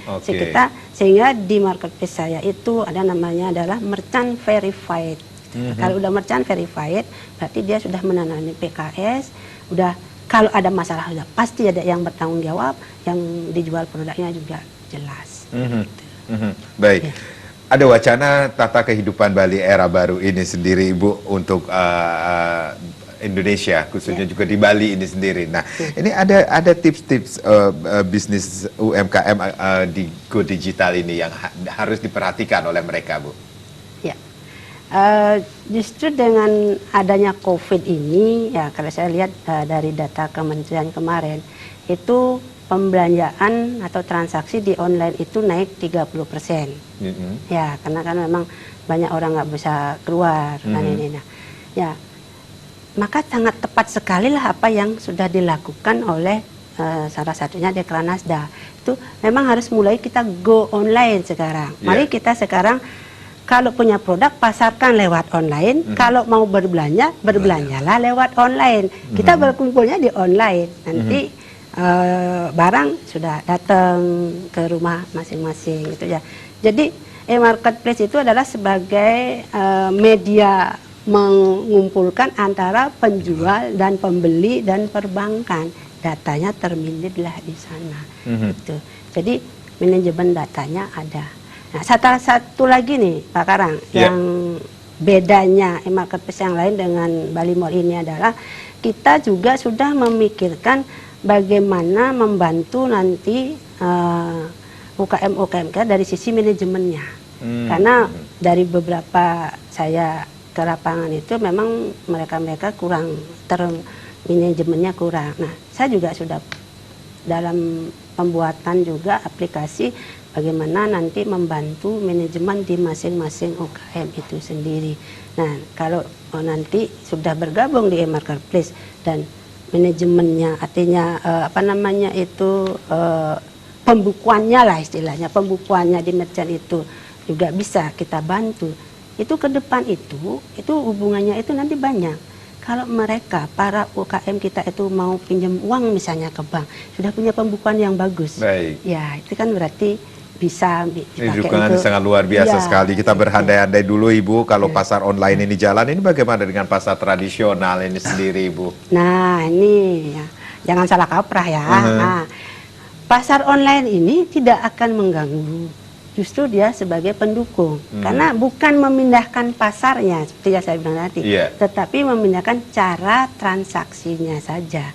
Sehingga di marketplace saya itu ada namanya adalah merchant verified. Kalau udah merchant verified, berarti dia sudah menandatangani PKS, udah kalau ada masalah udah pasti ada yang bertanggung jawab, yang dijual produknya juga jelas. Baik. Ada wacana tata kehidupan Bali era baru ini sendiri Ibu untuk Indonesia, khususnya juga di Bali ini sendiri. Nah, ini ada tips-tips bisnis UMKM di Go Digital ini yang harus diperhatikan oleh mereka, Bu. Ya. Justru dengan adanya COVID ini, ya kalau saya lihat dari data Kementerian kemarin, itu pembelanjaan atau transaksi di online itu naik 30%. Ya, karena kan memang banyak orang nggak bisa keluar kan ini. Nah, ya, maka sangat tepat sekali lah apa yang sudah dilakukan oleh salah satunya Dekranasda. Itu memang harus mulai kita go online sekarang. Mari kita sekarang kalau punya produk pasarkan lewat online, kalau mau berbelanjalah lewat online. Kita berkumpulnya di online. Nanti barang sudah datang ke rumah masing-masing gitu ya. Jadi marketplace itu adalah sebagai media mengumpulkan antara penjual dan pembeli dan perbankan. Datanya terminitlah di sana. Gitu. Jadi manajemen datanya ada. Nah, satu lagi nih Pak Karang, yang bedanya marketplace yang lain dengan Bali Mall ini adalah kita juga sudah memikirkan bagaimana membantu nanti UKM kita dari sisi manajemennya. Karena dari beberapa saya ke lapangan itu memang mereka kurang manajemennya kurang. Nah, saya juga sudah dalam pembuatan juga aplikasi bagaimana nanti membantu manajemen di masing-masing UKM itu sendiri. Nah, kalau nanti sudah bergabung di marketplace dan manajemennya, artinya pembukuannya lah istilahnya, pembukuannya di merchant itu juga bisa kita bantu. Itu ke depan itu hubungannya itu nanti banyak. Kalau mereka, para UKM kita itu mau pinjam uang misalnya ke bank, sudah punya pembukuan yang bagus. Baik. Ya, itu kan berarti bisa dipakai dukungan sangat luar biasa sekali. Kita berandai-andai dulu Ibu, kalau pasar online ini jalan, ini bagaimana dengan pasar tradisional ini sendiri Ibu? Nah, ini ya, jangan salah kaprah ya. Nah, pasar online ini tidak akan mengganggu. Justru dia sebagai pendukung, karena bukan memindahkan pasarnya seperti yang saya bilang tadi, tetapi memindahkan cara transaksinya saja.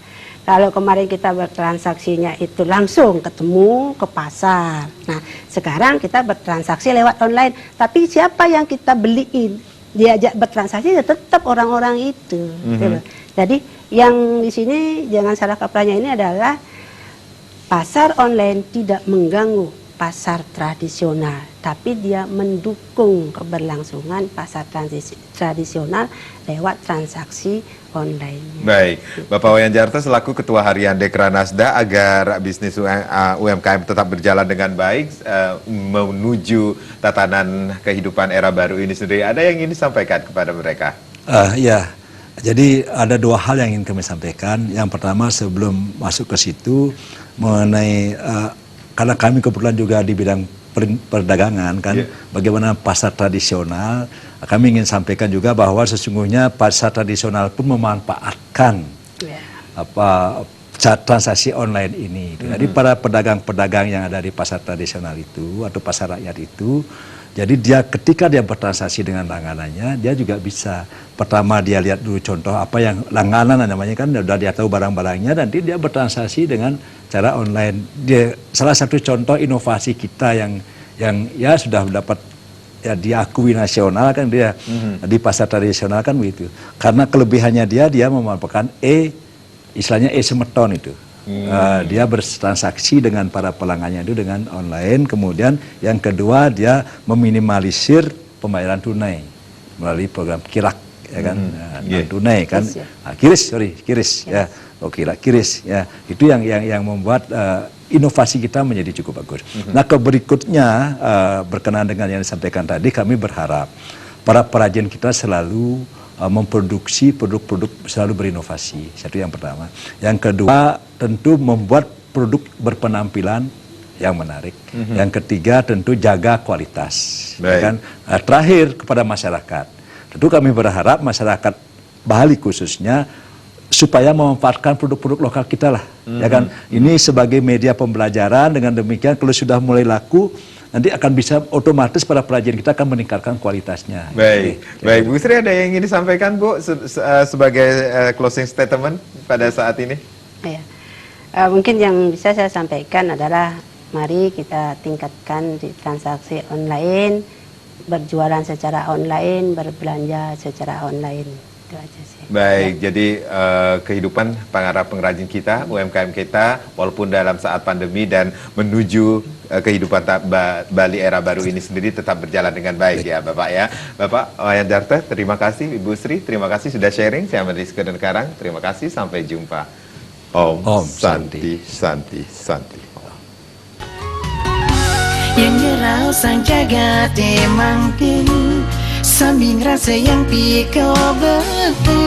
Kalau kemarin kita bertransaksinya itu langsung ketemu ke pasar. Nah, sekarang kita bertransaksi lewat online. Tapi siapa yang kita beliin? Diajak bertransaksi ya tetap orang-orang itu. Gitu. Jadi yang di sini jangan salah kaprahnya ini adalah pasar online tidak mengganggu pasar tradisional, tapi dia mendukung keberlangsungan pasar tradisional lewat transaksi online. Baik, Bapak Wayan Jarto selaku Ketua Harian Dekranasda, agar bisnis UMKM tetap berjalan dengan baik menuju tatanan kehidupan era baru ini sendiri, ada yang ingin disampaikan kepada mereka? Ya, jadi ada dua hal yang ingin kami sampaikan. Yang pertama, sebelum masuk ke situ mengenai karena kami kebetulan juga di bidang perdagangan kan, bagaimana pasar tradisional, kami ingin sampaikan juga bahwa sesungguhnya pasar tradisional pun memanfaatkan transaksi online ini. Jadi para pedagang-pedagang yang ada di pasar tradisional itu atau pasar rakyat itu, jadi dia ketika dia bertransaksi dengan langganannya, dia juga bisa pertama dia lihat dulu contoh apa yang langganan namanya kan, udah dia tahu barang-barangnya, nanti dia bertransaksi dengan cara online. Dia salah satu contoh inovasi kita yang ya sudah dapat ya diakui nasional kan, dia di pasar tradisional kan begitu. Karena kelebihannya dia memanfaatkan istilahnya semeton itu. Dia bertransaksi dengan para pelanggannya itu dengan online. Kemudian yang kedua, dia meminimalisir pembayaran tunai melalui program KIRAK, ya kan, non tunai kan, KIRIS ya, KIRIS ya, itu yang membuat inovasi kita menjadi cukup bagus. Nah, berikutnya berkenaan dengan yang disampaikan tadi, kami berharap para perajin kita selalu memproduksi produk-produk, selalu berinovasi. Satu yang pertama. Yang kedua, tentu membuat produk berpenampilan yang menarik. Yang ketiga, tentu jaga kualitas. Ya kan? Terakhir, kepada masyarakat. Tentu kami berharap masyarakat Bali khususnya supaya memanfaatkan produk-produk lokal kita lah. Ya kan? Ini sebagai media pembelajaran, dengan demikian kalau sudah mulai laku, nanti akan bisa otomatis para perajin kita akan meningkatkan kualitasnya. Baik, baik. Bu Sri, ada yang ingin disampaikan, Bu, sebagai closing statement pada saat ini? Ya. Mungkin yang bisa saya sampaikan adalah mari kita tingkatkan di transaksi online, berjualan secara online, berbelanja secara online. Itu aja sih. Baik, jadi kehidupan para pengrajin kita, UMKM kita, walaupun dalam saat pandemi dan menuju kehidupan Bali era baru ini sendiri tetap berjalan dengan baik ya Bapak ya. Bapak Wayan Jarto, terima kasih. Ibu Sri, terima kasih sudah sharing. Saya Rizky dan Karang, terima kasih. Sampai jumpa. Om Santi, Santi, Santi. Yang ngerau sang jagat emangkin sambing rasa yang piko beting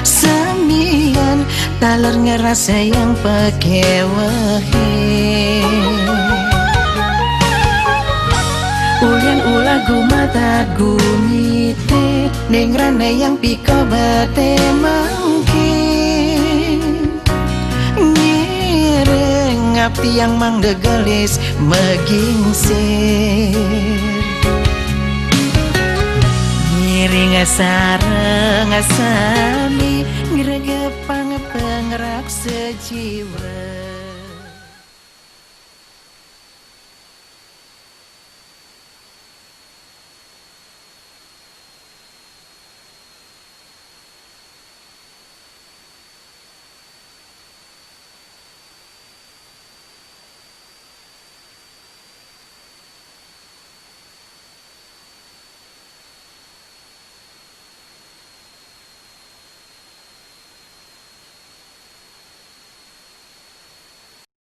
sambian taler ngerasa yang pakai wahe ulian ulagu mata gumite neng rana yang piko betemangkin nyereng ngapti yang manggegelis megingsir ngasami ngeregepang penggerak sejiwa.